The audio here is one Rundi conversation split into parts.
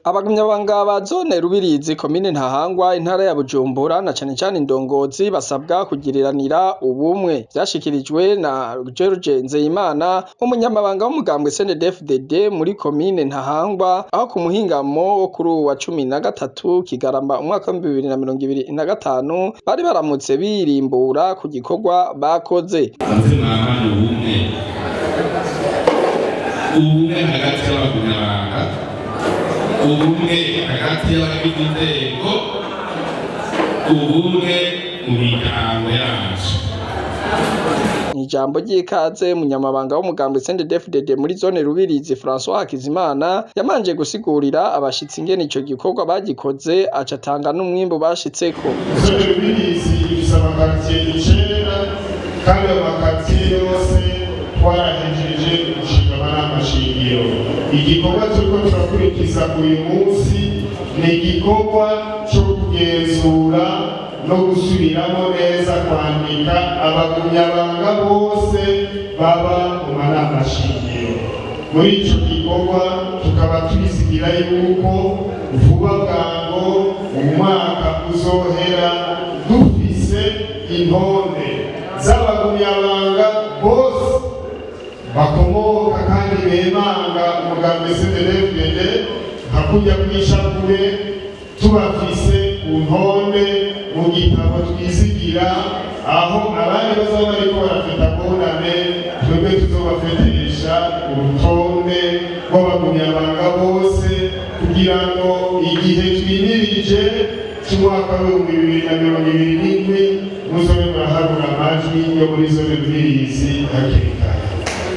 Abagumyabanga ba zone Rubirizi komine Ntahangwa intara ya Bujumbura na cane cane indongozi basabwa kugiriranira ubumwe vyashikirijwe na George Nzeyimana umunyamabanga w'umugambwe CNDD-FDD muri komine Ntahangwa aho ku muhingamo wo kuri wa 13 Kigarama umwaka wa 2025 bari baramutse birimbura ku gikorwa bakoze. Ubumwe hagati y'abagumyabanga, ubumwe hagati y'abagize inzego, ubumwe mu miryango yacu. Ijambo ry'ikaze munyamabanga w'umugambwe CNDD-FDD muri zone Rubirizi François Hakizimana yamanje gusigurira abashitsi ingene ico gikorwa bagikoze acatanga n'umwimbo bashitseko. Zone Rubirizi ifise amakaritsiye 9 kandi amakaritsiye yose twarahejeje gushinga amanamashingiro. Igikorwa turiko turakurikiza uyu munsi ni igikorwa cyo kugenzura no gusubiramo neza kwandika abagumyabanga bose baba mu manamashingiro. Muri ico gikorwa tukaba twisigira yuko vuba bwango umwaka uzohera dufise intonde z'abagumyabanga bose bakomoka kandi bemanga umugambwe CNDD-FDD hakurya kw'ishakure tubafise ku ntonde mu gitabo twisigira aho abandi bazaba bariko barafeta bonane twebwe tuzobafeteresha urutonde rw'abagumyabanga bose kugira ngo igihe twimirije c'umwaka w'2027 muzobe muraharura amajwi yo muri zone Rubirizi hakiri kare.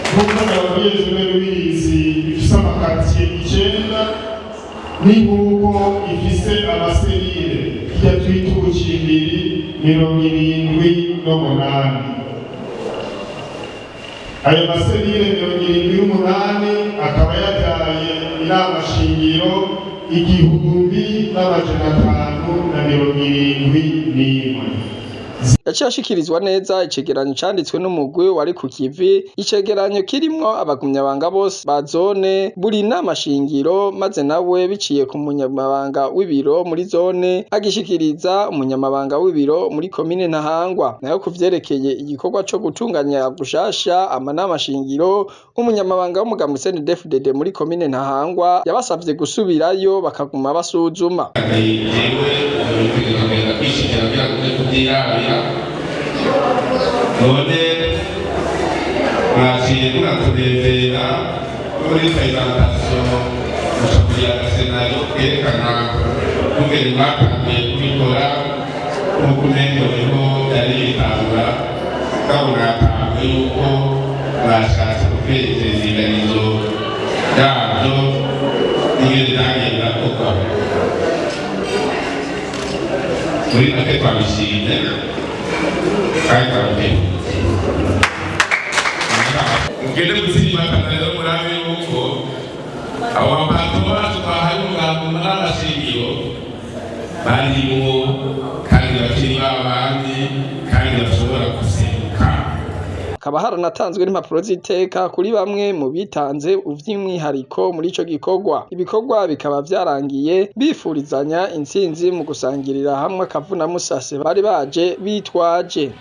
Nk'uko nababwiye zone Rubirizi ifise amakaritsiye 9 ni nk'uko ifise amaserire hirya twita ubucimbiri 78. Ayo maserire 78 akaba yabyaye inama shingiro 1571. Yacashikirizwa neza icegeranyo canditswe n'umugwi wari ku kivi, icegeranyo kirimwo abagumyabanga bose ba zone buri nama shingiro, maze nawe biciye ku munyamabanga w'ibiro muri zone agishikiriza umunyamabanga w'ibiro muri komine Ntahangwa. Nayo kuvyerekeye igikorwa co gutunganya gushasha amanama shingiro, umunyamabanga w'umugambwe CNDD-FDD muri komine Ntahangwa yabasavye gusubirayo bakaguma basuzuma. None mwaciye munaturezera muri presentation mushobora senario kerekana kungene mwatangiye kubikora nk'uko umenyeweho yari yitangura kabona yatanzwe yuko mwashatse kutwereka indinganizo yabyo n'ingene vyagiye birakorwa. Muri make twabishimye kandi twabiteye mugende gutsimbataza rero murabe yuko abo bantu bacu bahaye umugambi mu n'amashingiro barimwo kandi bakiri babandi kandi bashobora guseruka. Hakaba haranatanzwe n'impapuro z'iteka kuri bamwe mu bitanze uvy'umwihariko muri ico gikorwa. Ibikorwa bikaba vyarangiye bifurizanya intsinzi mu gusangirira hamwe akavuna musase bari baje bitwaje.